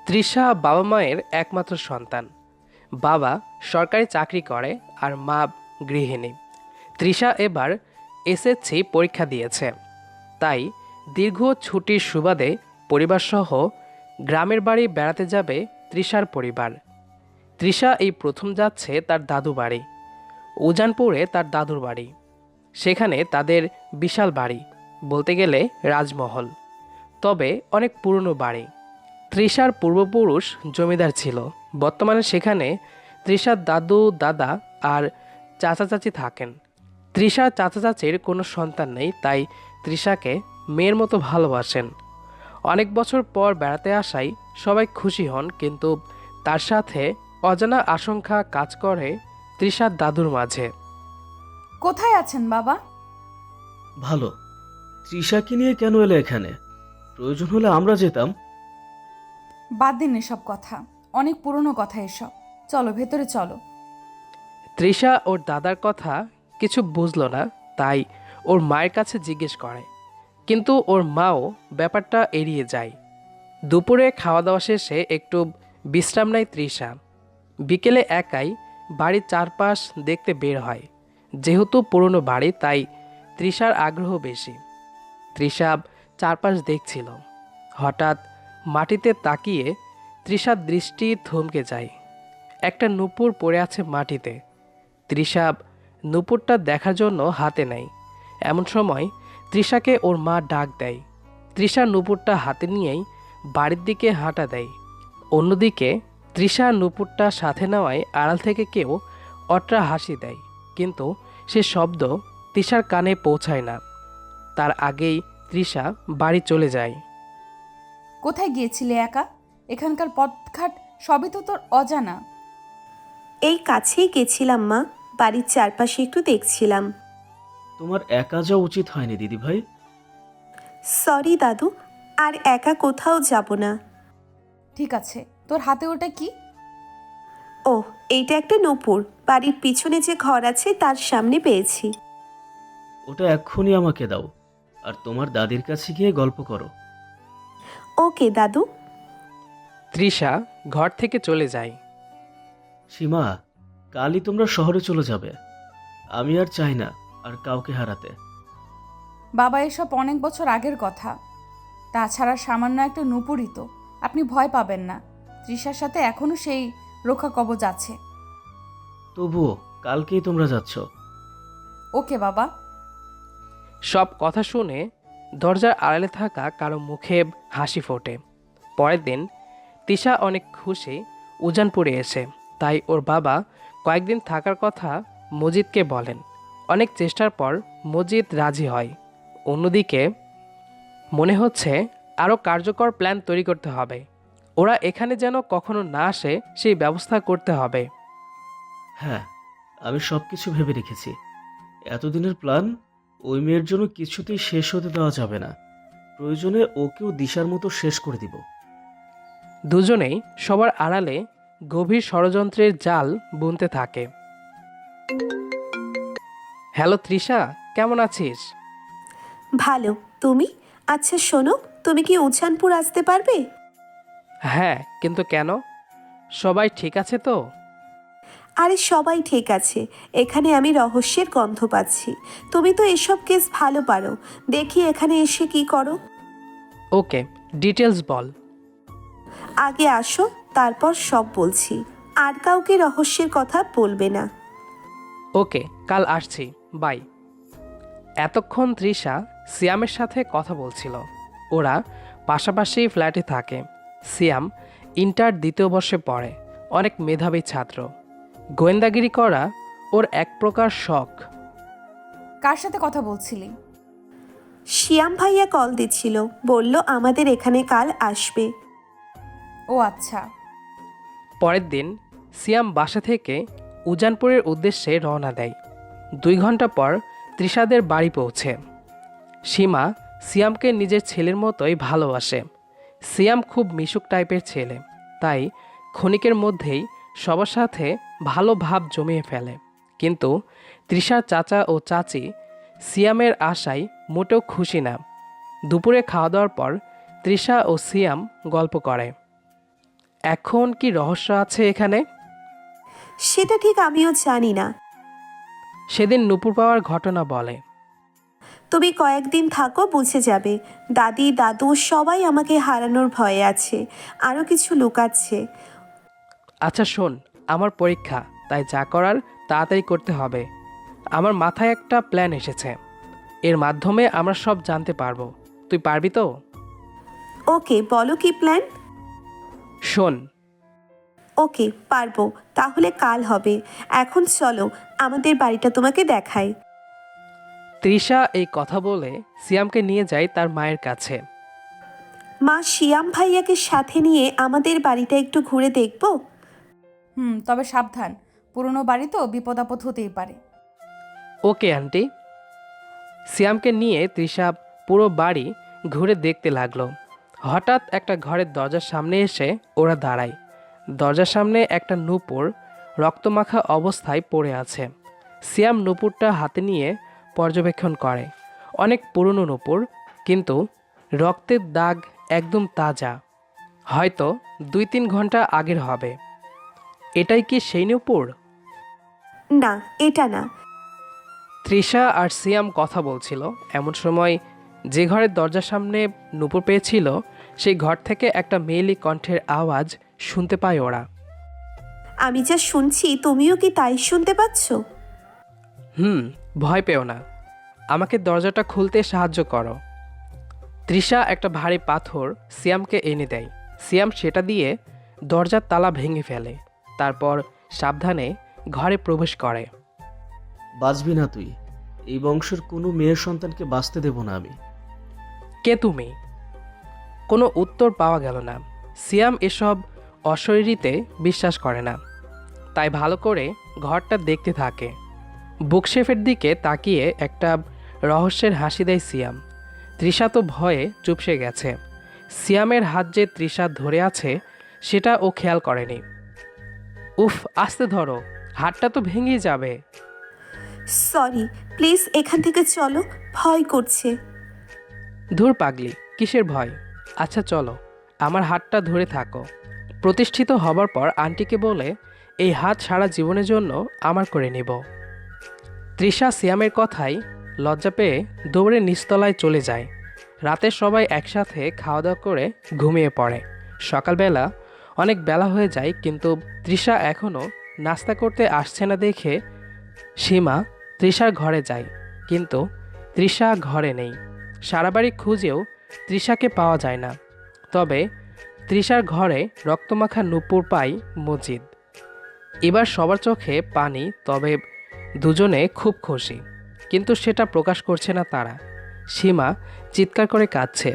তৃষা বাবা মায়ের একমাত্র সন্তান। বাবা সরকারি চাকরি করে আর মা গৃহিণী। তৃষা এবার এসএসসি পরীক্ষা দিয়েছে, তাই দীর্ঘ ছুটির সুবাদে পরিবারসহ গ্রামের বাড়ি বেড়াতে যাবে তৃষার পরিবার। তৃষা এই প্রথম যাচ্ছে তার দাদু বাড়ি, উজানপুরে তার দাদুর বাড়ি। সেখানে তাদের বিশাল বাড়ি, বলতে গেলে রাজমহল, তবে অনেক পুরনো বাড়ি। তৃষার পূর্বপুরুষ জমিদার ছিল। বর্তমানে সেখানে তৃষার দাদু দাদা আর চাচা চাচি থাকেন। তৃষার চাচা চাচির কোনো সন্তান নেই, তাই তৃষাকে মেয়ের মতো ভালোবাসেন। অনেক বছর পর বেড়াতে আসায় সবাই খুশি হন, কিন্তু তার সাথে অজানা আশঙ্কা কাজ করে তৃষার দাদুর মাঝে। কোথায় আছেন বাবা? ভালো। তৃষাকে নিয়ে কেন এলে এখানে? প্রয়োজন হলে আমরা যেতাম। বাদ দিন এসব কথা, অনেক পুরনো কথা এসব। চলো ভেতরে চলো। তৃষা ওর দাদার কথা কিছু বুঝলো না, তাই ওর মায়ের কাছে জিজ্ঞেস করে, কিন্তু ওর মাও ব্যাপারটা এড়িয়ে যায়। দুপুরে খাওয়া দাওয়া শেষে একটু বিশ্রাম নেয় তৃষা। বিকেলে একাই বাড়ির চারপাশ দেখতে বের হয়। যেহেতু পুরনো বাড়ি, তাই তৃষার আগ্রহ বেশি। তৃষা চারপাশ দেখছিল। হঠাৎ মাটিতে তাকিয়ে তৃষার দৃষ্টি থমকে যায়। একটা নূপুর পড়ে আছে মাটিতে। তৃষা নূপুরটা দেখার জন্য হাতে নেয়। এমন সময় তৃষাকে ওর মা ডাক দেয়। তৃষা নূপুরটা হাতে নিয়েই বাড়ির দিকে হাঁটা দেয়। অন্যদিকে তৃষা নূপুরটা সাথে নেওয়ায় আড়াল থেকে কেউ অট্রা হাসি দেয়, কিন্তু সে শব্দ তৃষার কানে পৌঁছায় না। তার আগেই তৃষা বাড়ি চলে যায়। কোথায় গিয়েছিলে একা? এখানকার পথঘাট সবই তো তোর অজানা। এই কাছেই গেছিলাম মা, বাড়ির চারপাশে একটু দেখছিলাম। তোমার একা যাওয়া উচিত হয়নি দিদি ভাই। সরি দাদু, আর একা কোথাও যাব না। ঠিক আছে, তোর হাতে ওটা কি? ও, এইটা একটা নূপুর, বাড়ির পিছনে যে ঘর আছে তার সামনে পেয়েছি। ওটা এক্ষুনি আমাকে দাও, আর তোমার দাদির কাছে গিয়ে গল্প করো। ওকে দাদু। তৃষা ঘর থেকে চলে যায়। সীমা, কালই তোমরা শহরে চলে যাবে। আমি আর চাই না আর কাউকে হারাতে। বাবা, এসব অনেক বছর আগের কথা। তাছাড়া সামান্য একটা নুপুরই তো, আপনি ভয় পাবেন না। তৃষার সাথে এখনো সেই রক্ষা কবচ আছে। তবুও কালকেই তোমরা যাচ্ছ। ওকে বাবা। সব কথা শুনে দরজার আড়ালে থাকা কারো মুখে হাসি ফোটে। পরের দিন তৃষা অনেক খুশি উজানপুরে এসে, তাই ওর বাবা কয়েকদিন থাকার কথা মজিদকে বলেন। অনেক চেষ্টার পর মজিদ রাজি হয়। অন্যদিকে মনে হচ্ছে আরও কার্যকর প্ল্যান তৈরি করতে হবে। ওরা এখানে যেন কখনো না আসে সেই ব্যবস্থা করতে হবে। হ্যাঁ, আমি সব কিছু ভেবে রেখেছি। এতদিনের প্ল্যান ওই মেয়ের জন্য কিছুতেই শেষ হতে দেওয়া যাবে না। প্রয়োজনে ওকেও দিশার মতো শেষ করে দিব। দুজনেই সবার আড়ালে গভীর ষড়যন্ত্রের জাল বুনতে থাকে। হ্যালো তৃষা, কেমন আছিস? ভালো, তুমি? আচ্ছা শোনো, তুমি কি উজানপুর আসতে পারবে? হ্যাঁ, কিন্তু কেন? সবাই ঠিক আছে তো? আরে সবাই ঠিক আছে, এখানে আমি রহস্যের গন্ধ পাচ্ছি। তুমি তো এসব কেস ভালো পারো, দেখি এখানে এসে কি করো। ওকে, ডিটেলস বল। আগে আসো, তারপর সব বলছি। আর কাউকে রহস্যের কথা বলবে না। ওকে, কাল আসছি, বাই। এতক্ষণ তৃষা সিয়ামের সাথে কথা বলছিল। ওরা পাশাপাশি ফ্ল্যাটে থাকে। সিয়াম ইন্টার দ্বিতীয় বর্ষে পড়ে, অনেক মেধাবী ছাত্র। গোয়েন্দাগিরি করা ওর এক প্রকার শখ। কার সাথে কথা বলছিলি? শিয়াম ভাইয়া কল দিচ্ছিল, বলল আমাদের এখানে কাল আসবে। ও আচ্ছা। পরের দিন সিয়াম বাসা থেকে উজানপুরের উদ্দেশ্যে রওনা দেয়। 2 ঘন্টা পর তৃষাদের বাড়ি পৌঁছে। সীমা সিয়ামকে নিজের ছেলের মতোই ভালোবাসে। সিয়াম খুব মিশুক টাইপের ছেলে, তাই ক্ষণিকের মধ্যেই সবার সাথে ভালো ভাব জমিয়ে ফেলে। কিন্তু তৃষার চাচা ও চাচি সিয়ামের আশায় মোটেও খুশি না। দুপুরে খাওয়া দাওয়ার পর তৃষা ও সিয়াম গল্প করে। এখন কি রহস্য আছে এখানে? সেটা ঠিক আমিও জানি না। সেদিন নুপুর পাওয়ার ঘটনা বলে। তুমি কয়েকদিন থাকো, বুঝে যাবে। দাদি দাদু সবাই আমাকে হারানোর ভয়ে আছে, আরও কিছু লুকাচ্ছে। আচ্ছা শোন, আমার পরীক্ষা, তাই যা করার তাড়াতাড়ি করতে হবে। আমার মাথায় একটা প্ল্যান এসেছে, এর মাধ্যমে আমরা সব জানতে পারবো। তুই পারবি তো? ওকে, বলো কি প্ল্যান? শোন, ওকে, পারবো। তাহলে কাল হবে। এখন চলো, আমাদের বাড়িটা তোমাকে দেখাই। তৃষা এই কথা বলে সিয়ামকে নিয়ে যায় তার মায়ের কাছে। মা, শিয়াম ভাইয়াকে সাথে নিয়ে আমাদের বাড়িটা একটু ঘুরে দেখবো? তবে সাবধান, পুরনো বাড়ি তো, বিপদ আপদ হতেই পারে। Okay aunty. সিয়ামকে নিয়ে তৃষা পুরো বাড়ি ঘুরে দেখতে লাগলো। হঠাৎ একটা ঘরের দরজার সামনে এসে ওরা দাঁড়ায়। দরজার সামনে একটা নূপুর রক্তমাখা অবস্থায় পড়ে আছে। সিয়াম নূপুরটা হাতে নিয়ে পর্যবেক্ষণ করে। অনেক পুরনো নূপুর, কিন্তু রক্তের দাগ একদম তাজা, হয়তো 2-3 ঘন্টা আগের হবে। এটাই কি সেই নূপুর? না, এটা না। তৃষা আর সিয়াম কথা বলছিল, এমন সময় যে ঘরের দরজার সামনে নূপুর পেয়েছিল সেই ঘর থেকে একটা মেয়েলি কণ্ঠের আওয়াজ শুনতে পায় ওরা। আমি যা শুনছি তুমিও কি তাই শুনতে পাচ্ছ? ভয় পেও না, আমাকে দরজাটা খুলতে সাহায্য করো। তৃষা একটা ভারী পাথর সিয়ামকে এনে দেয়। সিয়াম সেটা দিয়ে দরজার তালা ভেঙে ফেলে, তারপর সাবধানে ঘরে প্রবেশ করে। বাঁচবি না তুই। এই বংশের কোনো মেয়ের সন্তানকে বাঁচতে দেব না আমি। কে তুমি? কোনো উত্তর পাওয়া গেল না। সিয়াম এসব অশরীরীতে বিশ্বাস করে না, তাই ভালো করে ঘরটা দেখতে থাকে। বুকশেফের দিকে তাকিয়ে একটা রহস্যের হাসি দেয় সিয়াম। তৃষা তো ভয়ে চুপসে গেছে। সিয়ামের হাত যে তৃষা ধরে আছে সেটা ও খেয়াল করেনি। উফ, আস্তে ধরো, হাতটা তো ভেঙে যাবে। সরি, প্লিজ এখান থেকে চলো, ভয় করছে। ধুর পাগলি, কিসের ভয়? আচ্ছা চলো, আমার হাতটা ধরে থাকো। প্রতিষ্ঠিত হবার পর আন্টিকে বলে এই হাত সারা জীবনের জন্য আমার করে নিব। তৃষা সিয়ামের কথায় লজ্জা পেয়ে দৌড়ে নিচতলায় চলে যায়। রাতে সবাই একসাথে খাওয়া দাওয়া করে ঘুমিয়ে পড়ে। সকালবেলা অনেক বেলা হয়ে যায়, কিন্তু তৃষা এখনও নাস্তা করতে আসছে না দেখে সীমা তৃষার ঘরে যায়, কিন্তু তৃষা ঘরে নেই। সারা বাড়ি খুঁজেও তৃষাকে পাওয়া যায় না। তবে তৃষার ঘরে রক্তমাখা নূপুর পায় মজিদ। এবার সবার চোখে পানি, তবে দুজনে খুব খুশি, কিন্তু সেটা প্রকাশ করছে না তারা। সীমা চিৎকার করে কাঁদছে।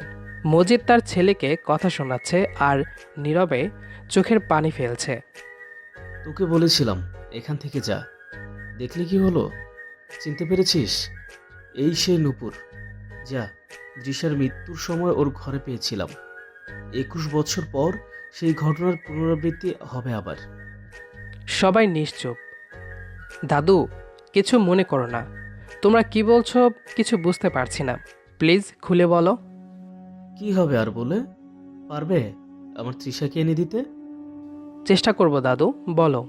মজিদ তার ছেলেকে কথা শোনাচ্ছে আর নীরবে চোখের পানি ফেলছে। তোকে বলেছিলাম এখান থেকে যা। দেখলি কি হলো? চিনতে পেরেছিস? এই সেই নূপুর, যা দৃশ্যার মৃত্যুর সময় ওর ঘরে পেয়েছিলাম। 21 বছর পর সেই ঘটনার পুনরাবৃত্তি হবে আবার। সবাই নিশ্চুপ। দাদু, কিছু মনে করো না। তোমরা কি বলছো কিছু বুঝতে পারছি না, প্লিজ খুলে বলো। কি হবে আর বলে? পারবে আমার তৃষাকে এনে দিতে? চেষ্টা করব দাদু, বলো।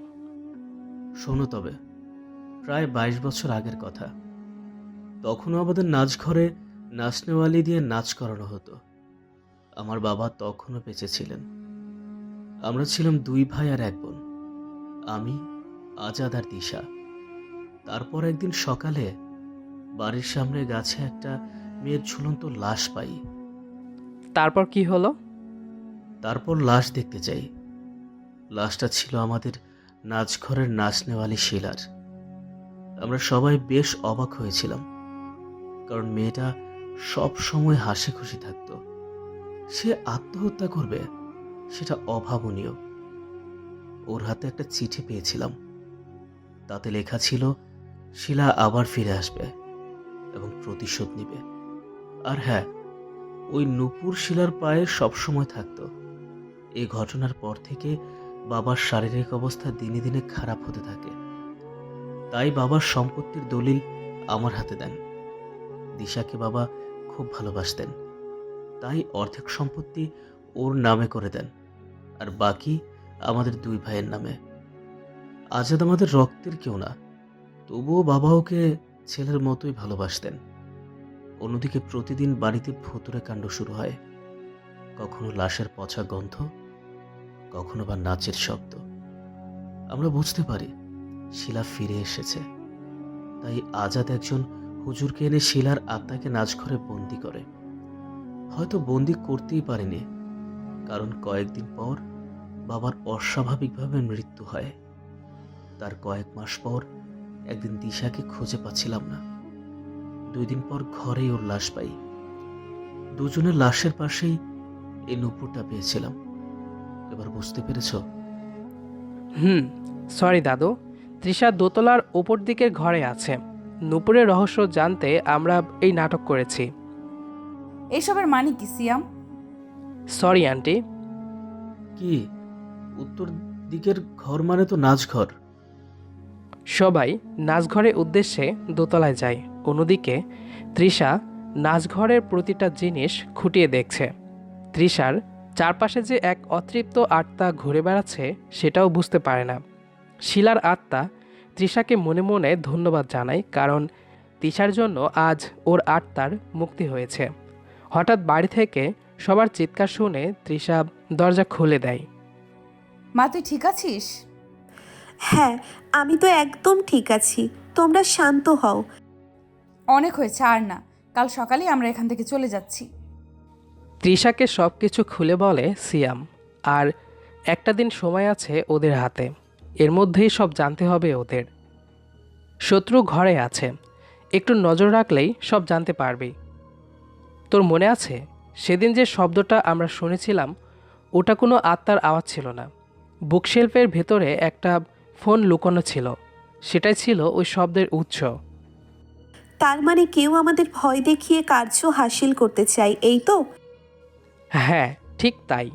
শোনো তবে, প্রায় 22 বছর আগের কথা। তখনও আমাদের নাচ ঘরে নাচনেওয়ালি দিয়ে নাচ করানো হতো। আমার বাবা তখনও বেঁচে ছিলেন। আমরা ছিলাম 2 ভাই আর 1 বোন, আমি, আজাদ আর দিশা। তারপর একদিন সকালে বাড়ির সামনে গাছে একটা মেয়ের ঝুলন্ত লাশ পাই। তারপর কি হলো? তারপর লাশ দেখতে যাই। লাশটা ছিল আমাদের নাচঘরের নাচনেওয়ালি শিলার। আমরা সবাই বেশ অবাক হয়েছিলাম, কারণ মেয়েটা সব সময় হাসি খুশি থাকত। সে আত্মহত্যা করবে সেটা অভাবনীয়। ওর হাতে একটা চিঠি পেয়েছিলাম, তাতে লেখা ছিল শিলা আবার ফিরে আসবে এবং প্রতিশোধ নিবে। আর হ্যাঁ, ওই নূপুর শিলার পায়ে সবসময় থাকত। এই ঘটনার পর থেকে বাবার শারীরিক অবস্থা দিনে দিনে খারাপ হতে থাকে। তাই বাবার সম্পত্তির দলিল আমার হাতে দেন। দিশাকে বাবা খুব ভালোবাসতেন, তাই অর্ধেক সম্পত্তি ওর নামে করে দেন। আর বাকি আমাদের দুই ভাইয়ের নামে। আজাদ আমাদের রক্তের কেউ না, তবুও বাবা ওকে ছেলের মতোই ভালোবাসতেন। অন্যদিকে প্রতিদিন বাড়িতে ভুতুড়ে কাণ্ড শুরু হয়, কখনো লাশের পচা গন্ধ, কখনো বা নাচের শব্দ। আমরা বুঝতে পারি শিলা ফিরে এসেছে, তাই আজাদ একজন হুজুরকে এনে শিলার আত্মাকে নাচঘরে বন্দি করে। হয়তো বন্দি করতেই পারেনি, কারণ কয়েকদিন পর বাবার অস্বাভাবিকভাবে মৃত্যু হয়। তার কয়েক মাস পর একদিন দিশাকে খুঁজে পাচ্ছিলাম না। 2 দিন পর ঘরেই ওর লাশ পাই। দুজনের লাশের পাশেই এই নুপুরটা পেয়েছিলাম। এবার বুঝতে পেরেছো? সরি দাদু, তৃষা দোতলার ওপর দিকের ঘরে আছে। নূপুরের রহস্য জানতে আমরা এই নাটক করেছি। এসবের মানে কি সিয়াম? Sorry aunty. কি, উত্তর দিকের ঘর মানে তো নাচঘর। সবাই নাচঘরের উদ্দেশ্যে দোতলায় যায়। অন্যদিকে তৃষা নাচঘরের প্রতিটা জিনিস খুঁটিয়ে দেখছে। তৃষার চারপাশে যে এক অতৃপ্ত আত্মা ঘুরে বেড়াচ্ছে সেটাও বুঝতে পারে না। শিলার আত্মা তৃষাকে মনে মনে ধন্যবাদ জানায়, কারণ তৃষার জন্য আজ ওর আত্মার মুক্তি হয়েছে। হঠাৎ বাড়ি থেকে সবার চিৎকার শুনে তৃষা দরজা খুলে দেয়। মা, তুই ঠিক আছিস? হ্যাঁ, আমি তো একদম ঠিক আছি। তোমরা শান্ত হও। অনেক হয়েছে, আর না। কাল সকালেই আমরা এখান থেকে চলে যাচ্ছি। তৃষাকে সব কিছু খুলে বলে সিয়াম। আর একটা দিন সময় আছে ওদের হাতে, এর মধ্যেই সব জানতে হবে ওদের। শত্রু ঘরে আছে, একটু নজর রাখলেই সব জানতে পারবি। তোর মনে আছে সেদিন যে শব্দটা আমরা শুনেছিলাম, ওটা কোনো আত্মার আওয়াজ ছিল না। বুকশেলফের ভেতরে একটা ফোন লুকোনো ছিল, সেটাই ছিল ওই শব্দের উৎস। তার মানে কেউ আমাদের ভয় দেখিয়ে কার্য হাসিল করতে চায়, এই তো? হ্যাঁ, ঠিক তাই।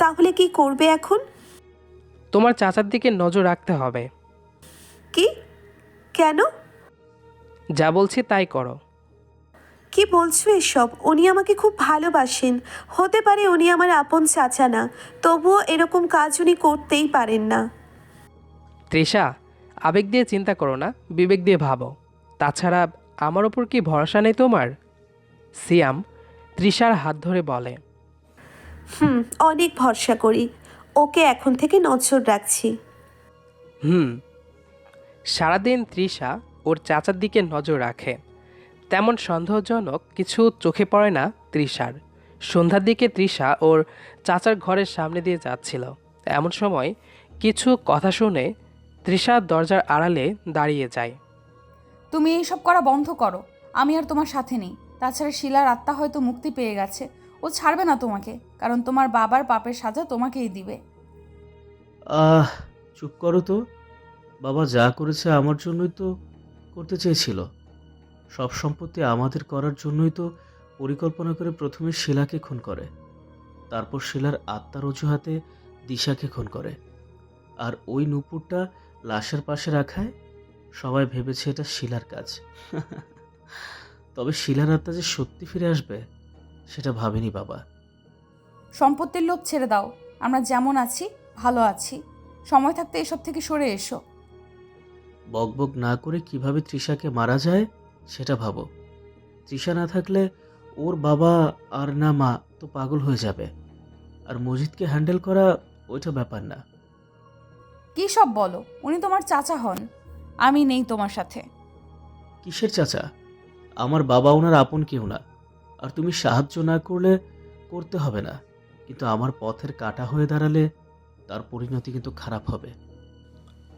তাহলে কি করবে এখন? তোমার চাচার দিকে নজর রাখতে হবে। কি? কেন? যা বলছি তাই করো। কি বলছো এসব? উনি আমাকে খুব ভালোবাসেন। হতে পারে উনি আমার আপন চাচা না, তবুও এরকম কাজ উনি করতেই পারেন না। তৃষা, আবেগ দিয়ে চিন্তা করো না, বিবেক দিয়ে ভাবো। তাছাড়া আমার ওপর কি ভরসা নেই তোমার? সিয়াম তৃষার হাত ধরে বলে। অনেক ভরসা করি। ওকে এখন থেকে নজর রাখছি। সারাদিন তৃষা ওর চাচার দিকে নজর রাখে। তেমন সন্দেহজনক কিছু চোখে পড়ে না তৃষার। সন্ধ্যার দিকে তৃষা ওর চাচার ঘরের সামনে দিয়ে যাচ্ছিল। এমন সময় কিছু কথা শুনে তৃষা দরজার আড়ালে দাঁড়িয়ে যায়। তুমি এইসব করা বন্ধ করো। আমি আর তোমার সাথে নেই। তাছাড়া শিলার আত্মা হয়তো মুক্তি পেয়ে গেছে। ও ছাড়বে না তোমাকে, কারণ তোমার বাবার পাপের সাজা তোমাকেই দিবে। চুপ করো তো। বাবা যা করেছে আমার জন্যই তো করতে চেয়েছিল। সব সম্পত্তি আমাদের করার জন্যই তো পরিকল্পনা করে প্রথমে শিলাকে খুন করে, তারপর শিলার আত্মার অজুহাতে দিশাকে খুন করে। আর ওই নুপুরটা লাশের পাশে রাখায় সবাই ভেবেছে এটা শিলার কাজ। তবে শিলার আত্মা যে সত্যি ফিরে আসবে সেটা ভাবেনি বাবা। সম্পত্তির লোভ ছেড়ে দাও। আমরা যেমন আছি ভালো আছি। সময় থাকতে এসব থেকে সরে এসো। বকবক না করে কিভাবে তৃষাকে মারা যায় সেটা ভাবো। তৃষা না থাকলে ওর বাবা আর না মা তো পাগল হয়ে যাবে। আর মজিদকে হ্যান্ডেল করা ওইটা ব্যাপার না। কী সব বলো? উনি তোমার চাচা হন। আমি নেই তোমার সাথে। কিসের চাচা? আমার বাবা ওনার আপন কেউ না। আর তুমি সাহায্য না করলে করতে হবে না, কিন্তু আমার পথের কাঁটা হয়ে দাঁড়ালে তার পরিণতি কিন্তু খারাপ হবে।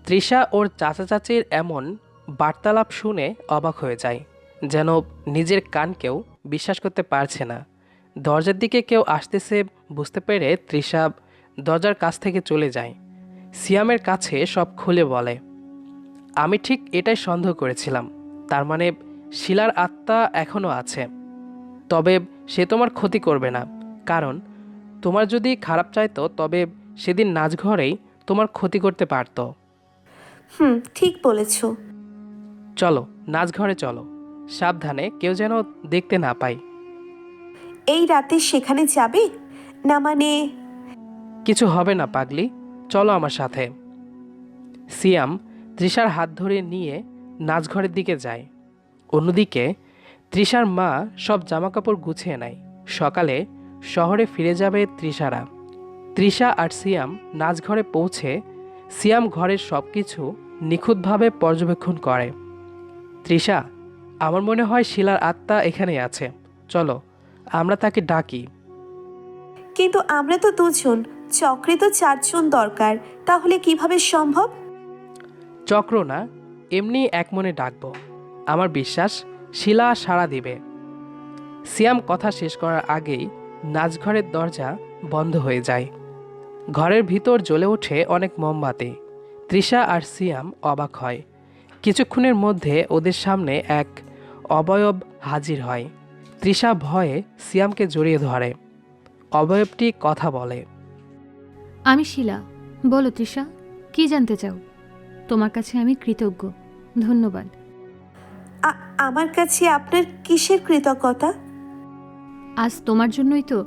তৃষা ওর চাচা চাচির এমন বার্তালাপ শুনে অবাক হয়ে যায়, যেন নিজের কানকেও বিশ্বাস করতে পারছে না। দরজার দিকে কেউ আসতেছে বুঝতে পেরে তৃষা দরজার কাছ থেকে চলে যায়। সিয়ামের কাছে সব খুলে বলে। আমি ঠিক এটাই সন্দেহ করেছিলাম। তার মানে শিলার আত্মা এখনও আছে। তবে সে তোমার ক্ষতি করবে না, কারণ তোমার যদি খারাপ চাইতো তবে সেদিন নাচঘরেই তোমার ক্ষতি করতে পারতো। ঠিক বলেছ। চলো নাচঘরে চলো, সাবধানে কেউ যেন দেখতে না পায়। এই রাতে সেখানে যাবে? না মানে? কিছু হবে না পাগলি, চলো আমার সাথে। সিয়াম তৃষার হাত ধরে নিয়ে নাচঘরের দিকে যায়। অন্যদিকে তৃষার মা সব জামাকাপড় গুছিয়ে নেয়। সকালে শহরে ফিরে যাবে তৃষারা। তৃষা আর সিয়াম নাচঘরে পৌঁছে সিয়াম ঘরের সব কিছু নিখুঁতভাবে পর্যবেক্ষণ করে। তৃষা, আমার মনে হয় শিলার আত্মা এখানেই আছে, চলো আমরা তাকে ডাকি। কিন্তু আমরা তো দুজন, চক্রে তো 4 জন দরকার, তাহলে কিভাবে সম্ভব? চক্র না, এমনি এক মনে ডাকবো। আমার বিশ্বাস শিলা সাড়া দিবে। সিয়াম কথা শেষ করার আগেই নাচঘরের দরজা বন্ধ হয়ে যায়। ঘরের ভিতর জ্বলে ওঠে অনেক মোমবাতি। তৃষা আর সিয়াম অবাক হয়। কিছুক্ষণের মধ্যে ওদের সামনে এক অবয়ব হাজির হয়। তৃষা ভয়ে সিয়ামকে জড়িয়ে ধরে। অবয়বটি কথা বলে। আমি শিলা। বলো তৃষা, কি জানতে চাও? তোমার কাছে আমি কৃতজ্ঞ, ধন্যবাদ। আমার কাছে আপনার কিসের কৃতজ্ঞতা? আজ তোমার জন্যই তো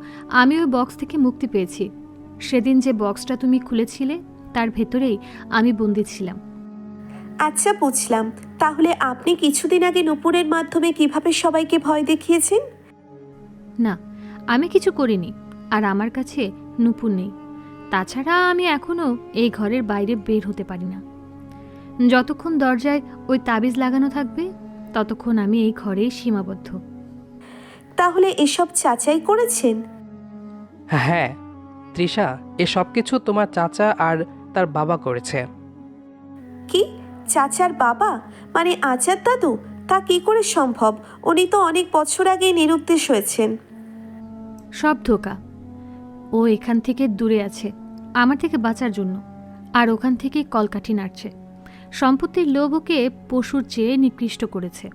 আমি ওই বক্স থেকে মুক্তি পেয়েছি। সেদিন যে বক্সটা তুমি খুলেছিলে তার ভেতরেই আমি বন্দি ছিলাম। আচ্ছা, বুঝলাম। তাহলে আপনি কিছুদিন আগে নূপুরের মাধ্যমে কিভাবে সবাইকে ভয় দেখিয়েছেন? না, আমি কিছু করিনি, আর আমার কাছে নূপুর নেই। তাছাড়া আমি এখনও এই ঘরের বাইরে বের হতে পারি না। যতক্ষণ দরজায় ওই তাবিজ লাগানো থাকবে ততক্ষণ আমি এই ঘরেই সীমাবদ্ধ। তাহলে এসব যাচাই করেছেন? হ্যাঁ তৃষা, এ সব কিছু তোমার চাচা আর তার বাবা করেছে। কি? চাচার বাবা? মানে আচার দাদু? তা কি করে সম্ভব? উনি তো অনেক বছর আগেই নিরুদ্দেশ হয়েছেন। সব ধোঁকা। ও এখান থেকে দূরে আছে আমার থেকে বাঁচার জন্য, আর ওখান থেকে কলকাঠি নাড়ছে। সম্পত্তির লোভ ওকে পশুর চেয়ে নিকৃষ্ট করেছে।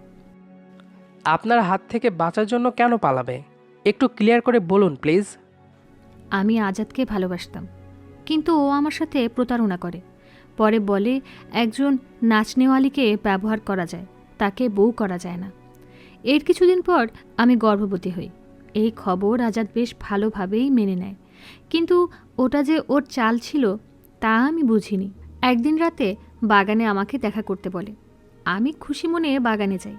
আপনার হাত থেকে বাঁচার জন্য কেন পালাবে? একটু ক্লিয়ার করে বলুন প্লিজ। আমি আজাদকে ভালোবাসতাম, কিন্তু ও আমার সাথে প্রতারণা করে। পরে বলে একজন নাচনেওয়ালিকে ব্যবহার করা যায়, তাকে বউ করা যায় না। এর কিছুদিন পর আমি গর্ভবতী হই। এই খবর আজাদ বেশ ভালোভাবেই মেনে নেয়, কিন্তু ওটা যে ওর চাল ছিল তা আমি বুঝিনি। একদিন রাতে বাগানে আমাকে দেখা করতে বলে। আমি খুশি মনে বাগানে যাই।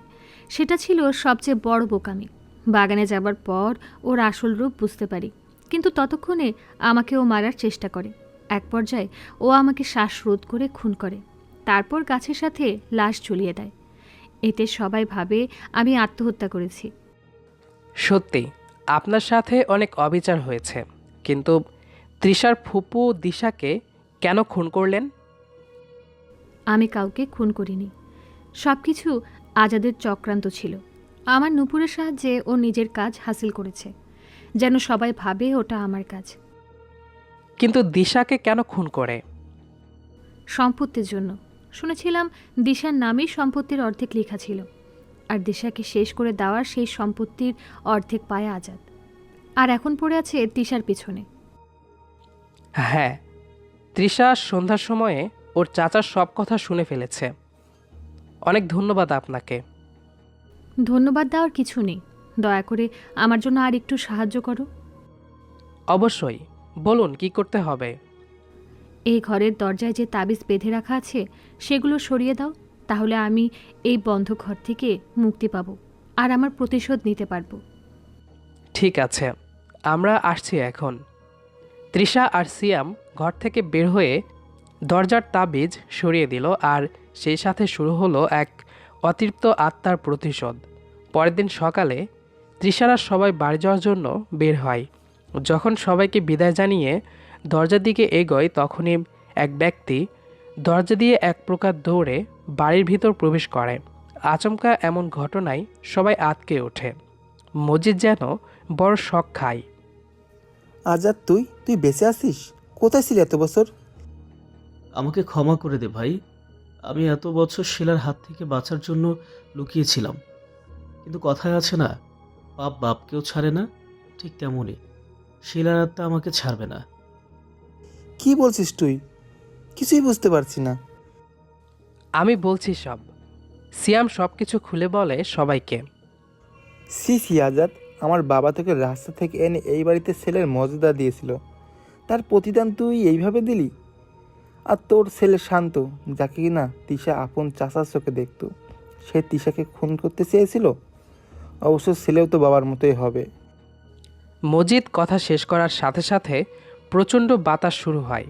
সেটা ছিল সবচেয়ে বড় বোকামি। বাগানে যাবার পর ওর আসল রূপ বুঝতে পারি, কিন্তু ততক্ষণে আমাকে ও মারার চেষ্টা করে। এক পর্যায়ে ও আমাকে শ্বাসরোধ করে খুন করে, তারপর গাছের সাথে লাশ ঝুলিয়ে দেয়। এতে সবাই ভাবে আমি আত্মহত্যা করেছি। সত্যি আপনার সাথে অনেক অবিচার হয়েছে, কিন্তু তৃষার ফুপু দিশাকে কেন খুন করলেন? আমি কাউকে খুন করিনি। সব কিছু আজাদের চক্রান্ত ছিল। আমার নূপুরের সাহায্যে ও নিজের কাজ হাসিল করেছে, যেন সবাই ভাবে ওটা আমার কাজ। কিন্তু দিশাকে কেন খুন করে? সম্পত্তির জন্য। শুনেছিলাম দিশার নামেই সম্পত্তির অর্ধেক লেখা ছিল, আর দিশাকে শেষ করে দেওয়ার সেই সম্পত্তির অর্ধেক পায় আজাদ, আর এখন পড়ে আছে তিশার পিছনে। হ্যাঁ, তৃষা সন্ধ্যার সময়ে ওর চাচার সব কথা শুনে ফেলেছে। অনেক ধন্যবাদ আপনাকে। ধন্যবাদ দেওয়ার কিছু নেই। দয়া করে আমার জন্য আর একটু সাহায্য করো। অবশ্যই, বলুন কি করতে হবে। এই ঘরের দরজায় যে তাবিজ বেঁধে রাখা আছে সেগুলো সরিয়ে দাও, তাহলে আমি এই বন্ধ ঘর থেকে মুক্তি পাব, আর আমার প্রতিশোধ নিতে পারবো। ঠিক আছে, আমরা আসছি এখন। তৃষা আর সিয়াম ঘর থেকে বের হয়ে দরজার তাবিজ সরিয়ে দিল, আর সেই সাথে শুরু হলো এক অতৃপ্ত আত্মার প্রতিশোধ। পরের দিন সকালে তৃষারা সবাই বাড়ি যাওয়ার জন্য বের হয়। যখন সবাইকে বিদায় জানিয়ে দরজার দিকে এগোয়, তখনই এক ব্যক্তি দরজা দিয়ে এক প্রকার দৌড়ে বাড়ির ভিতর প্রবেশ করে। আচমকা এমন ঘটনায় সবাই আঁতকে ওঠে। মজিদ যেন বড় শক খায়। আজাদ, তুই বেঁচে আছিস? কোথায় ছিলি এত বছর? আমাকে ক্ষমা করে দে ভাই। আমি এত বছর শিলার হাত থেকে বাঁচার জন্য লুকিয়েছিলাম। কিন্তু কথায় আছে না, পাপ বাপকেও ছাড়ে না, ঠিক তেমনই শিলার আত্মা আমাকে ছাড়বে না। কি বলছিস তুই? কিছুই বুঝতে পারছি না। আমি বলছি সব। সিয়াম সব কিছু খুলে বলে সবাইকে। সি আজাদ, আমার বাবা তোকে রাস্তা থেকে এনে এই বাড়িতে ছেলের মর্যাদা দিয়েছিল। তার প্রতিদান তুই এইভাবে দিলি? আর তোর ছেলে শান্ত, যাকে কিনা তিশা আপন চাচার চোখে দেখতো, সে তিশাকে খুন করতে চেয়েছিল। অবশ্য ছেলেও তো বাবার মতোই হবে। মজিদ কথা শেষ করার সাথে সাথে প্রচণ্ড বাতাস শুরু হয়।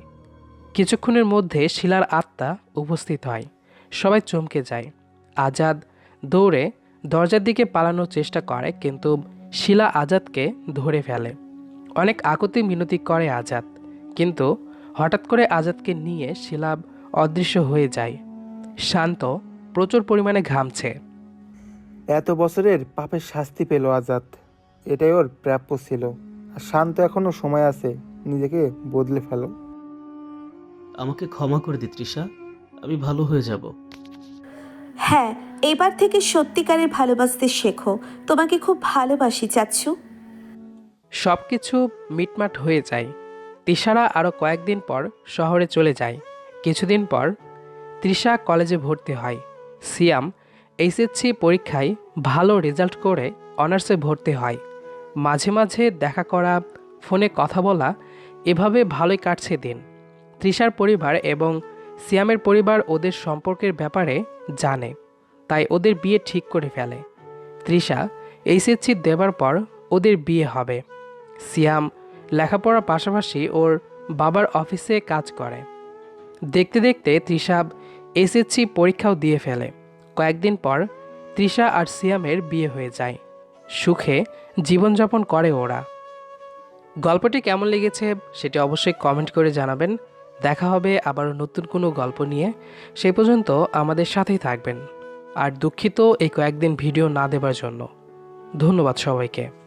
কিছুক্ষণের মধ্যে শিলার আত্মা উপস্থিত হয়। সবাই চমকে যায়। আজাদ দৌড়ে দরজার দিকে পালানোর চেষ্টা করে, কিন্তু শিলা আজাদকে ধরে ফেলে। অনেক আকুতি মিনতি করে আজাদ, কিন্তু হঠাৎ করে আজাদকে নিয়ে শিলা অদৃশ্য হয়ে যায়। শান্ত প্রচুর পরিমাণে ঘামছে। এত বছরের পাপের শাস্তি পেল আজাদ, এটাই ওর প্রাপ্য ছিল। আর শান্ত এখনো সময় আছে, নিজেকে বদলে ফেলো। আমাকে ক্ষমা করে দি তৃষা, আমি ভালো হয়ে যাব। হ্যাঁ, এবার থেকে সত্যিকারের ভালোবাসতে শেখো। তোমাকে খুব ভালোবাসি চাচ্ছু। সব কিছু মিটমাট হয়ে যায়। তিশারা আরও কয়েকদিন পর শহরে চলে যায়। কিছুদিন পর তৃষা কলেজে ভর্তি হয়। সিয়াম এইচএসসি পরীক্ষায় ভালো রেজাল্ট করে অনার্সে ভর্তি হয়। মাঝে মাঝে দেখা করা, ফোনে কথা বলা, এভাবে ভালোই কাটছে দিন। তৃষার পরিবার এবং সিয়ামের পরিবার ওদের সম্পর্কের ব্যাপারে জানে, তাই ওদের বিয়ে ঠিক করে ফেলে। তৃষা এইচএসসি দেবার পর ওদের বিয়ে হবে। সিয়াম লেখাপড়ার পাশাপাশি ওর বাবার অফিসে কাজ করে। দেখতে দেখতে তৃষা এসএসসি পরীক্ষাও দিয়ে ফেলে। কয়েকদিন পর তৃষা আর সিয়ামের বিয়ে হয়ে যায়। সুখে জীবনযাপন করে ওরা। গল্পটি কেমন লেগেছে সেটি অবশ্যই কমেন্ট করে জানাবেন। দেখা হবে আবারও নতুন কোনো গল্প নিয়ে। সেই পর্যন্ত আমাদের সাথেই থাকবেন। আর দুঃখিত এই কয়েকদিন ভিডিও না দেবার জন্য। ধন্যবাদ সবাইকে।